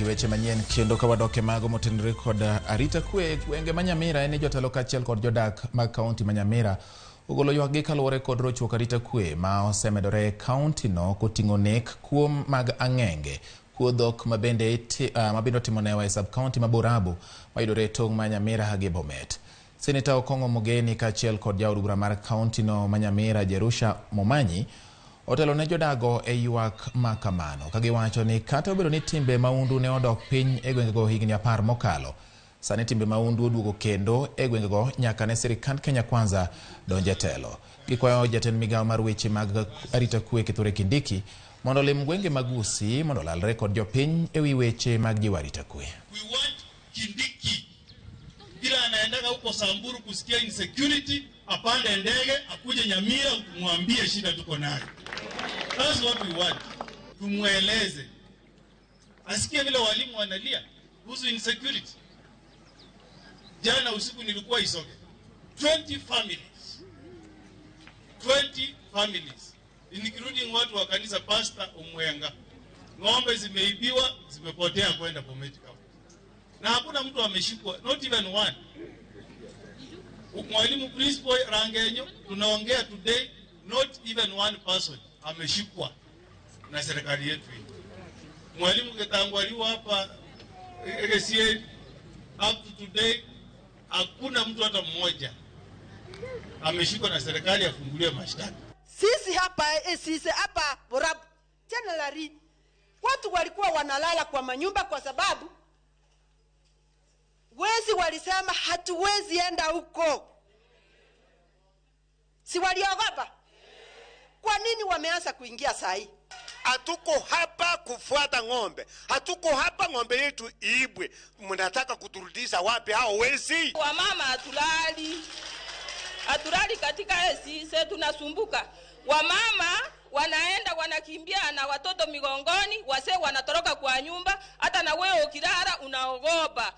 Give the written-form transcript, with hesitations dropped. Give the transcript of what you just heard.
weche manyien kendo ka wadoke mago motenore kod arita kwe gwenge ma Nyamira ene jotelo kaachiel kod jodak mag kaunti ma Nyamira ogolo yuak gi kaluore kod rochruok arita kwe ma osemedore kaunti no koting'o nek kuom mag ang'enge kuodhok mabende timonewa e sub kaunti ma Borabu mayudore tong' ma Nyamira gi Bomet. Seneta Okongo Mogeni kaachiel kod jaod bura mar kaunti no ma Nyamira Jerusha Momanyi otelo ne jodago e yuak makamano kagiwacho ni kata obedo ni timbe maundu ne odok piny e gwengego higni 10 mokalo, sani timbe maundu oduogo kendo e gwengego nyaka ne sirikand Kenya Kwanza donje telo. Gikwayo jatend migawo mar weche mag arita kwe Kithure Kindiki mondo lim gwenge magusi mondo lalre kod jopiny e wi weche mag jiwo arita kwe. We want Kindiki bila anaendaga huko Samburu kusikia insecurity apande ndege akuje Nyamira kumwambie shida tuko nayo. That's what we want. Tumueleze. Asikie vile walimu wanalia kuhusu insecurity. Jana usiku nilikuwa Isoge. 20 families. Including watu wa kanisa Pastor Umwenga. Ng'ombe zimeibiwa, zimepotea kwenda Bomet County. Na hakuna mtu ameshikwa, not even one. Mwalimu principal Rangenyo, tunaongea today, not even one person ameshikwa na serikali yetu hii. Mwalimu Ketangwaliwa hapa EGCA, up to today hakuna mtu hata mmoja ameshikwa na serikali afunguliwe mashtaka. Sisi hapa Borabu generally watu walikuwa wanalala kwa manyumba kwa sababu wezi walisema hatuwezi enda huko. Si waliogopa? Kwa nini wameanza kuingia sahi? Hatuko hapa kufuata ng'ombe. Hatuko hapa ng'ombe yetu iibwe. Mnataka kuturudisha wapi hao wezi? Wamama hatulali katika sisi tunasumbuka. Wamama wanaenda wanakimbia na watoto migongoni, wase wanatoroka kwa nyumba, hata na wewe ukilala unaogopa.